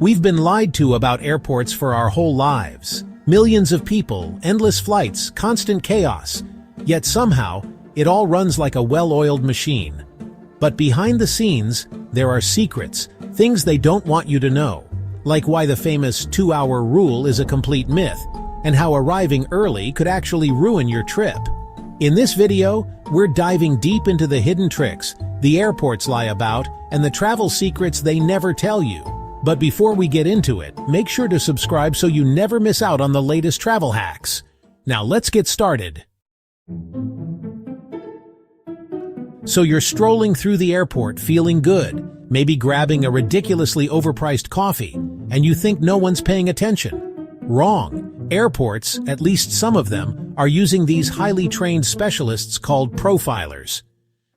We've been lied to about airports for our whole lives. Millions of people, endless flights, constant chaos. Yet somehow, it all runs like a well-oiled machine. But behind the scenes, there are secrets, things they don't want you to know. Like why the famous 2-hour rule is a complete myth, and how arriving early could actually ruin your trip. In this video, we're diving deep into the hidden tricks, the airports lie about, and the travel secrets they never tell you. But before we get into it, make sure to subscribe so you never miss out on the latest travel hacks. Now let's get started. So you're strolling through the airport feeling good, maybe grabbing a ridiculously overpriced coffee, and you think no one's paying attention. Wrong. Airports, at least some of them, are using these highly trained specialists called profilers.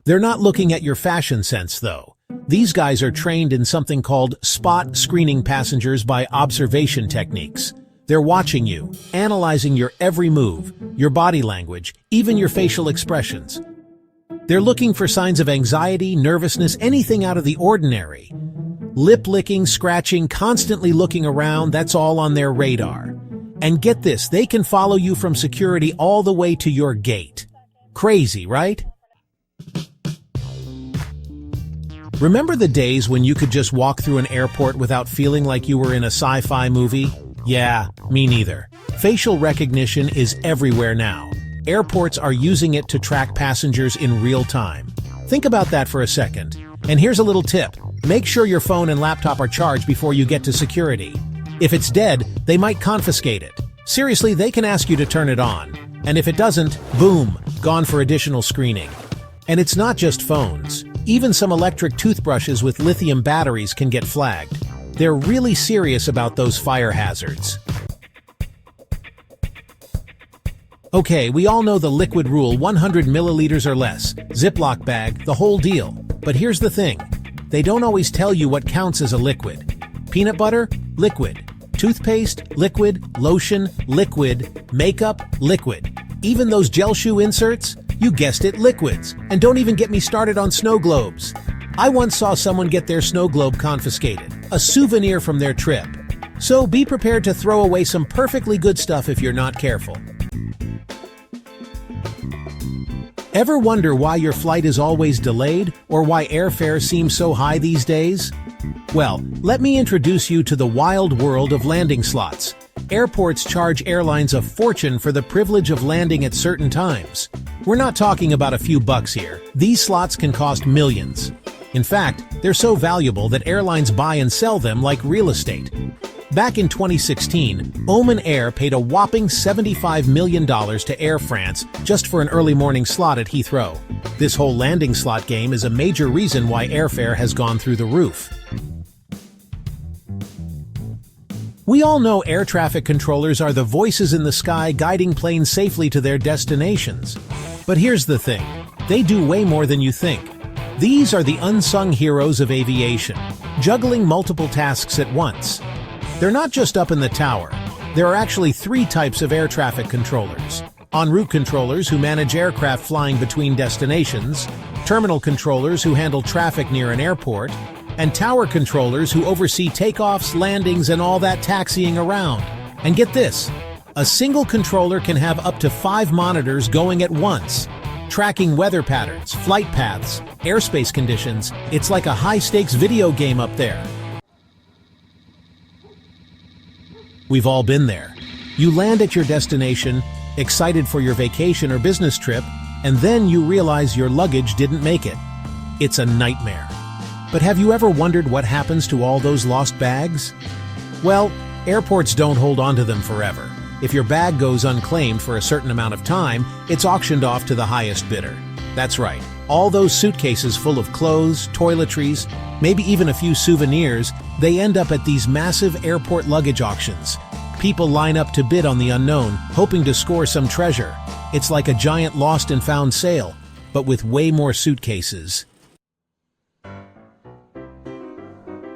They're not looking at your fashion sense, though. These guys are trained in something called spot screening passengers by observation techniques. They're watching you, analyzing your every move, your body language, even your facial expressions. They're looking for signs of anxiety, nervousness, anything out of the ordinary. Lip-licking, scratching, constantly looking around, that's all on their radar. And get this, they can follow you from security all the way to your gate. Crazy, right? Remember the days when you could just walk through an airport without feeling like you were in a sci-fi movie? Yeah, me neither. Facial recognition is everywhere now. Airports are using it to track passengers in real time. Think about that for a second. And here's a little tip. Make sure your phone and laptop are charged before you get to security. If it's dead, they might confiscate it. Seriously, they can ask you to turn it on. And if it doesn't, boom, gone for additional screening. And it's not just phones. Even some electric toothbrushes with lithium batteries can get flagged. They're really serious about those fire hazards. Okay, we all know the liquid rule, 100 milliliters or less, Ziploc bag, the whole deal. But here's the thing. They don't always tell you what counts as a liquid. Peanut butter? Liquid. Toothpaste? Liquid. Lotion? Liquid. Makeup? Liquid. Even those gel shoe inserts? You guessed it, liquids. And don't even get me started on snow globes. I once saw someone get their snow globe confiscated, a souvenir from their trip. So be prepared to throw away some perfectly good stuff if you're not careful. Ever wonder why your flight is always delayed, or why airfare seems so high these days? Well, let me introduce you to the wild world of landing slots. Airports charge airlines a fortune for the privilege of landing at certain times. We're not talking about a few bucks here. These slots can cost millions. In fact, they're so valuable that airlines buy and sell them like real estate. Back in 2016, Oman Air paid a whopping $75 million to Air France just for an early morning slot at Heathrow. This whole landing slot game is a major reason why airfare has gone through the roof. We all know air traffic controllers are the voices in the sky guiding planes safely to their destinations. But here's the thing, they do way more than you think. These are the unsung heroes of aviation, juggling multiple tasks at once. They're not just up in the tower. There are actually 3 types of air traffic controllers. En route controllers who manage aircraft flying between destinations, terminal controllers who handle traffic near an airport, and tower controllers who oversee takeoffs, landings, and all that taxiing around. And get this, a single controller can have up to 5 monitors going at once, tracking weather patterns, flight paths, airspace conditions. It's like a high-stakes video game up there. We've all been there. You land at your destination, excited for your vacation or business trip, and then you realize your luggage didn't make it. It's a nightmare. But have you ever wondered what happens to all those lost bags? Well, airports don't hold on to them forever. If your bag goes unclaimed for a certain amount of time, it's auctioned off to the highest bidder. That's right, all those suitcases full of clothes, toiletries, maybe even a few souvenirs, they end up at these massive airport luggage auctions. People line up to bid on the unknown, hoping to score some treasure. It's like a giant lost and found sale, but with way more suitcases.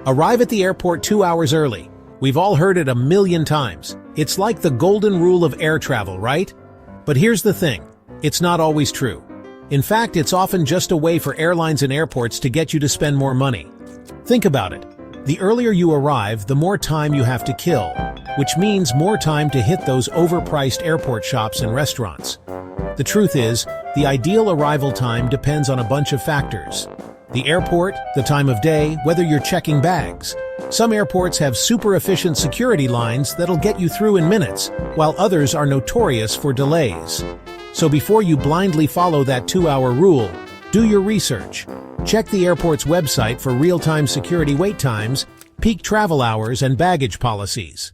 Arrive at the airport 2 hours early. We've all heard it a million times. It's like the golden rule of air travel, right? But here's the thing. It's not always true. In fact, it's often just a way for airlines and airports to get you to spend more money. Think about it. The earlier you arrive, the more time you have to kill, which means more time to hit those overpriced airport shops and restaurants. The truth is, the ideal arrival time depends on a bunch of factors. The airport, the time of day, whether you're checking bags. Some airports have super efficient security lines that'll get you through in minutes, while others are notorious for delays. So before you blindly follow that 2-hour rule, do your research. Check the airport's website for real-time security wait times, peak travel hours, and baggage policies.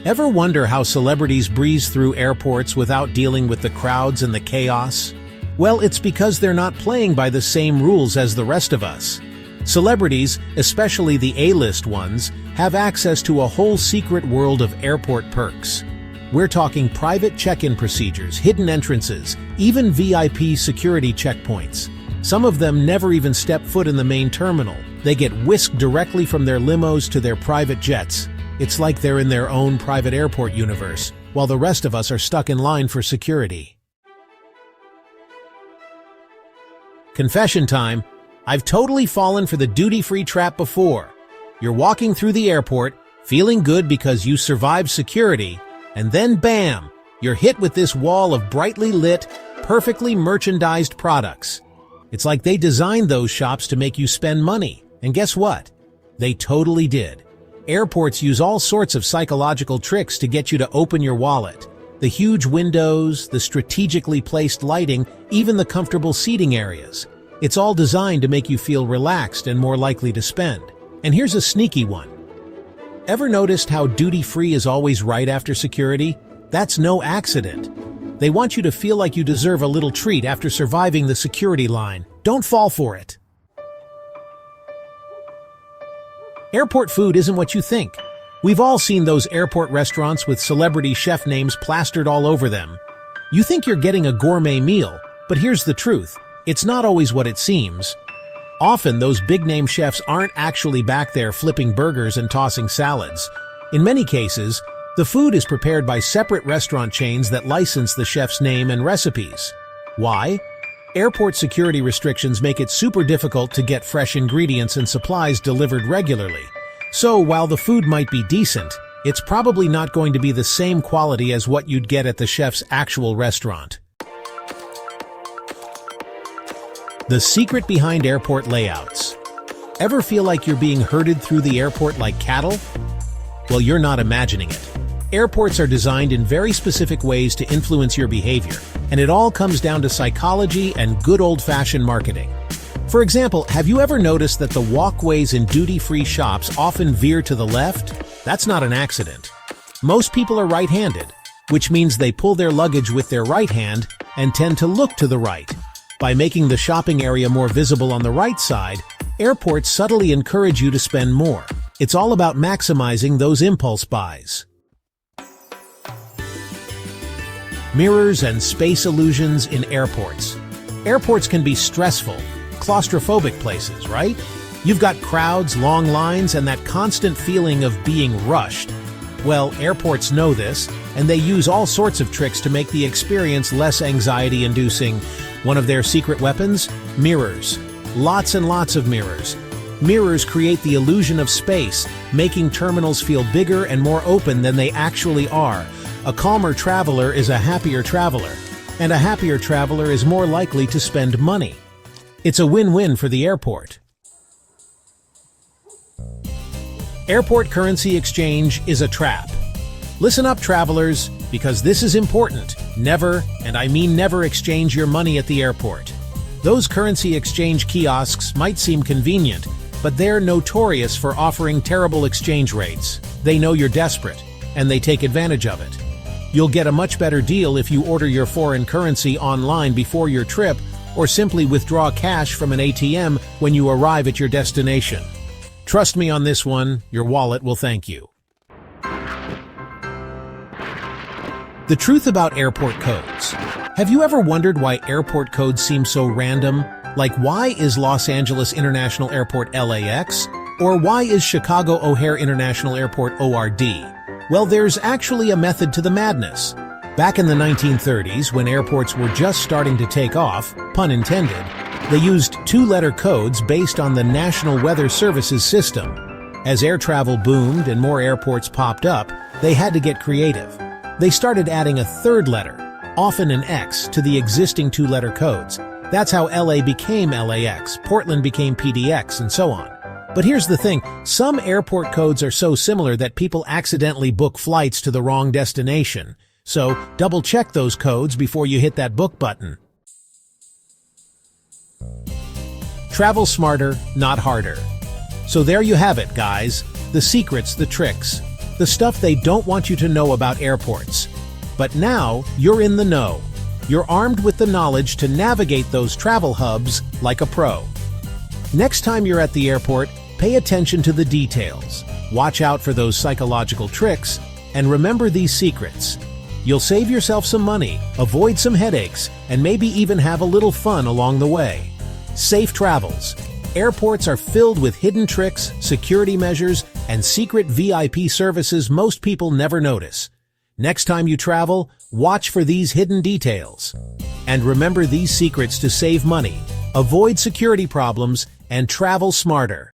Ever wonder how celebrities breeze through airports without dealing with the crowds and the chaos? Well, it's because they're not playing by the same rules as the rest of us. Celebrities, especially the A-list ones, have access to a whole secret world of airport perks. We're talking private check-in procedures, hidden entrances, even VIP security checkpoints. Some of them never even step foot in the main terminal. They get whisked directly from their limos to their private jets. It's like they're in their own private airport universe, while the rest of us are stuck in line for security. Confession time. I've totally fallen for the duty-free trap before. You're walking through the airport, feeling good because you survived security, and then bam, you're hit with this wall of brightly lit, perfectly merchandised products. It's like they designed those shops to make you spend money. And guess what? They totally did. Airports use all sorts of psychological tricks to get you to open your wallet. The huge windows, the strategically placed lighting, even the comfortable seating areas. It's all designed to make you feel relaxed and more likely to spend. And here's a sneaky one. Ever noticed how duty-free is always right after security? That's no accident. They want you to feel like you deserve a little treat after surviving the security line. Don't fall for it. Airport food isn't what you think. We've all seen those airport restaurants with celebrity chef names plastered all over them. You think you're getting a gourmet meal, but here's the truth. It's not always what it seems. Often, those big-name chefs aren't actually back there flipping burgers and tossing salads. In many cases, the food is prepared by separate restaurant chains that license the chef's name and recipes. Why? Airport security restrictions make it super difficult to get fresh ingredients and supplies delivered regularly. So, while the food might be decent, it's probably not going to be the same quality as what you'd get at the chef's actual restaurant. The secret behind airport layouts. Ever feel like you're being herded through the airport like cattle? Well, you're not imagining it. Airports are designed in very specific ways to influence your behavior, and it all comes down to psychology and good old-fashioned marketing. For example, have you ever noticed that the walkways in duty-free shops often veer to the left? That's not an accident. Most people are right-handed, which means they pull their luggage with their right hand and tend to look to the right. By making the shopping area more visible on the right side, airports subtly encourage you to spend more. It's all about maximizing those impulse buys. Mirrors and space illusions in airports. Airports can be stressful, claustrophobic places, right? You've got crowds, long lines, and that constant feeling of being rushed. Well, airports know this, and they use all sorts of tricks to make the experience less anxiety-inducing. One of their secret weapons? Mirrors. Lots and lots of mirrors. Mirrors create the illusion of space, making terminals feel bigger and more open than they actually are. A calmer traveler is a happier traveler, and a happier traveler is more likely to spend money. It's a win-win for the airport. Airport currency exchange is a trap. Listen up, travelers, because this is important. Never, and I mean never, exchange your money at the airport. Those currency exchange kiosks might seem convenient, but they're notorious for offering terrible exchange rates. They know you're desperate, and they take advantage of it. You'll get a much better deal if you order your foreign currency online before your trip, or simply withdraw cash from an ATM when you arrive at your destination. Trust me on this one, your wallet will thank you. The truth about airport codes. Have you ever wondered why airport codes seem so random? Like, why is Los Angeles International Airport LAX? Or why is Chicago O'Hare International Airport ORD? Well, there's actually a method to the madness. Back in the 1930s, when airports were just starting to take off, pun intended, They used two-letter codes based on the National Weather Service's system. As air travel boomed and more airports popped up, they had to get creative. They started adding a third letter, often an X, to the existing two-letter codes. That's how LA became LAX, Portland became PDX, and so on. But here's the thing, some airport codes are so similar that people accidentally book flights to the wrong destination. So, double-check those codes before you hit that book button. Travel smarter, not harder. So there you have it, guys. The secrets, the tricks, the stuff they don't want you to know about airports. But now, you're in the know. You're armed with the knowledge to navigate those travel hubs like a pro. Next time you're at the airport, pay attention to the details. Watch out for those psychological tricks, and remember these secrets. You'll save yourself some money, avoid some headaches, and maybe even have a little fun along the way. Safe travels. Airports are filled with hidden tricks, security measures, and secret VIP services most people never notice. Next time you travel, watch for these hidden details. And remember these secrets to save money, avoid security problems, and travel smarter.